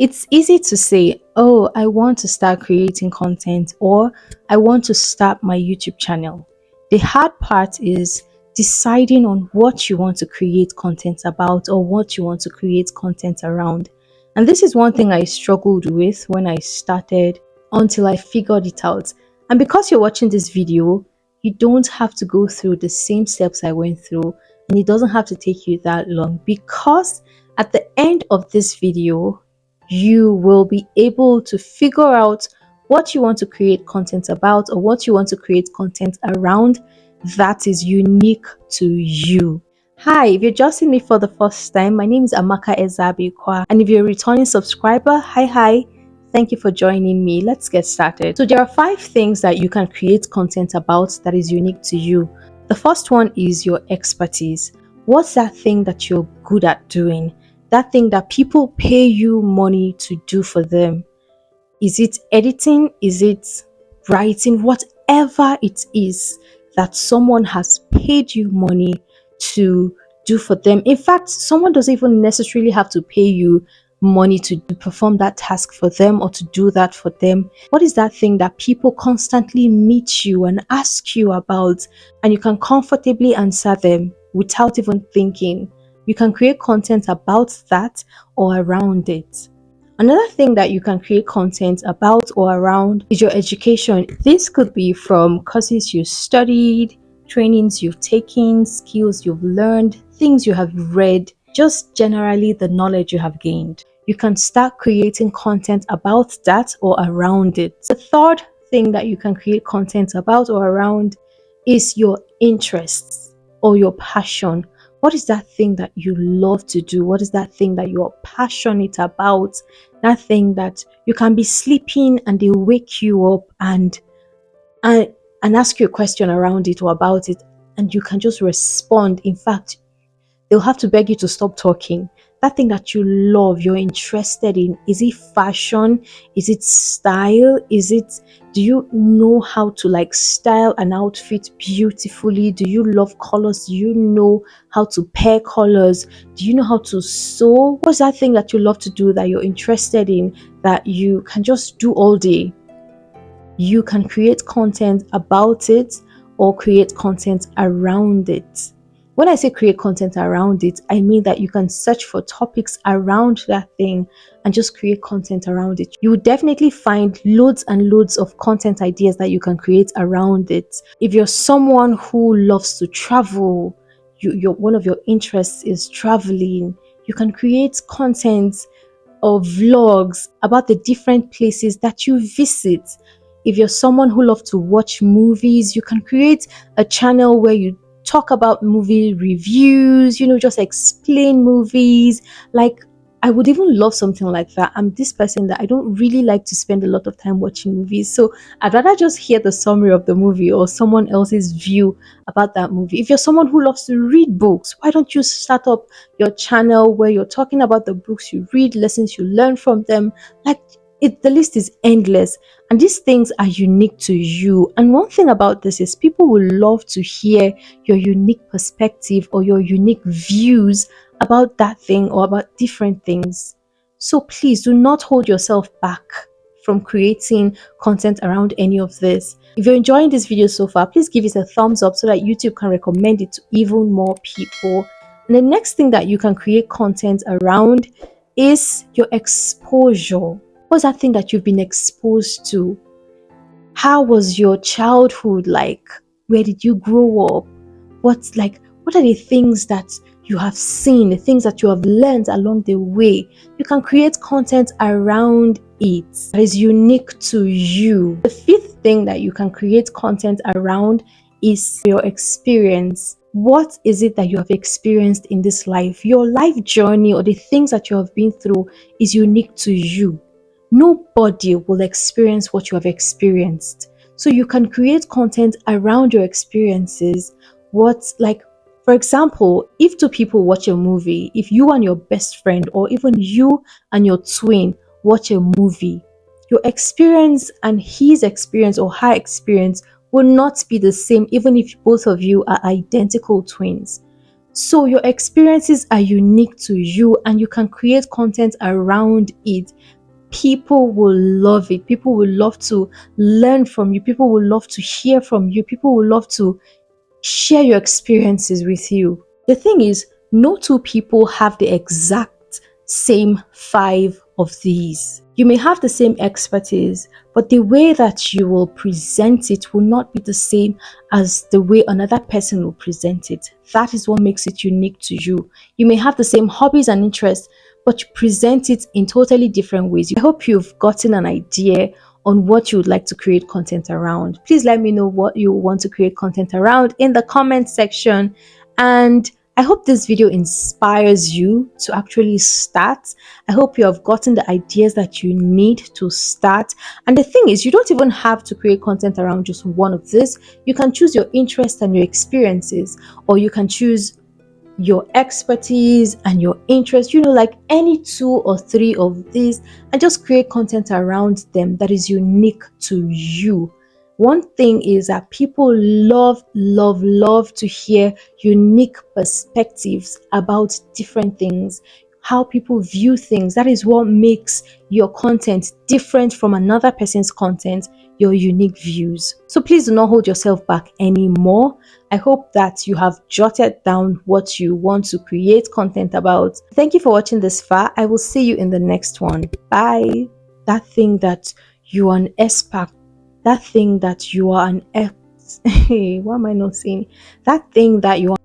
It's easy to say, oh, I want to start creating content or I want to start my YouTube channel. The hard part is deciding on what you want to create content about or what you want to create content around. And this is one thing I struggled with when I started until I figured it out. And because you're watching this video, you don't have to go through the same steps I went through, and it doesn't have to take you that long because at the end of this video, you will be able to figure out what you want to create content about or what you want to create content around that is unique to you. Hi, if you're just seeing me for the first time, my name is Amaka Ezabikwa, and if you're a returning subscriber, hi, thank you for joining me. Let's get started. So there are 5 things that you can create content about that is unique to you. The first one is your expertise. What's that thing that you're good at doing? That thing that people pay you money to do for them. Is it editing? Is it writing? Whatever it is that someone has paid you money to do for them. In fact, someone doesn't even necessarily have to pay you money to perform that task for them or to do that for them. What is that thing that people constantly meet you and ask you about, and you can comfortably answer them without even thinking? You can create content about that or around it. Another thing that you can create content about or around is your education. This could be from courses you studied, trainings you've taken, skills you've learned, things you have read, just generally the knowledge you have gained. You can start creating content about that or around it. The third thing that you can create content about or around is your interests or your passion. What is that thing that you love to do? What is that thing that you're passionate about? That thing that you can be sleeping and they wake you up and ask you a question around it or about it, and you can just respond. In fact, they'll have to beg you to stop talking. That thing that you love, you're interested in. Is it fashion? Is it style? Do you know how to like style an outfit beautifully? Do you love colors? Do you know how to pair colors? Do you know how to sew? What's that thing that you love to do that you're interested in that you can just do all day? You can create content about it or create content around it. When I say create content around it, I mean that you can search for topics around that thing and just create content around it. You will definitely find loads and loads of content ideas that you can create around it. If you're someone who loves to travel, one of your interests is traveling, you can create content or vlogs about the different places that you visit. If you're someone who loves to watch movies, you can create a channel where you talk about movie reviews, just explain movies. Like, I would even love something like that. I'm this person that I don't really like to spend a lot of time watching movies. So I'd rather just hear the summary of the movie or someone else's view about that movie. If you're someone who loves to read books, why don't you start up your channel where you're talking about the books you read, lessons you learn from them? Like, the list is endless, and these things are unique to you. And one thing about this is people will love to hear your unique perspective or your unique views about that thing or about different things. So please do not hold yourself back from creating content around any of this. If you're enjoying this video so far, please give it a thumbs up so that YouTube can recommend it to even more people. And the next thing that you can create content around is your exposure. What's that thing that you've been exposed to? How was your childhood like? Where did you grow up? What are the things that you have seen, the things that you have learned along the way? You can create content around it that is unique to you. The fifth thing that you can create content around is your experience. What is it that you have experienced in this life? Your life journey or the things that you have been through is unique to you. Nobody will experience what you have experienced. So you can create content around your experiences. For example, if 2 people watch a movie, if you and your best friend or even you and your twin watch a movie, your experience and his experience or her experience will not be the same even if both of you are identical twins. So your experiences are unique to you and you can create content around it. People will love it. People will love to learn from you. People will love to hear from you. People will love to share your experiences with you. The thing is, no two people have the exact same five of these. You may have the same expertise, but the way that you will present it will not be the same as the way another person will present it. That is what makes it unique to you. You may have the same hobbies and interests, but you present it in totally different ways. I hope you've gotten an idea on what you would like to create content around. Please let me know what you want to create content around in the comment section. And I hope this video inspires you to actually start. I hope you have gotten the ideas that you need to start. And the thing is, you don't even have to create content around just one of this. You can choose your interests and your experiences, or you can choose your expertise and your interest, like any two or three of these, and just create content around them that is unique to you. One thing is that people love to hear unique perspectives about different things, how people view things. That is what makes your content different from another person's content, your unique views. So please do not hold yourself back anymore. I hope that you have jotted down what you want to create content about. Thank you for watching this far. I will see you in the next one. Bye. That thing that you are an expert, that thing that you are an ex. Hey, what am I not saying? That thing that you are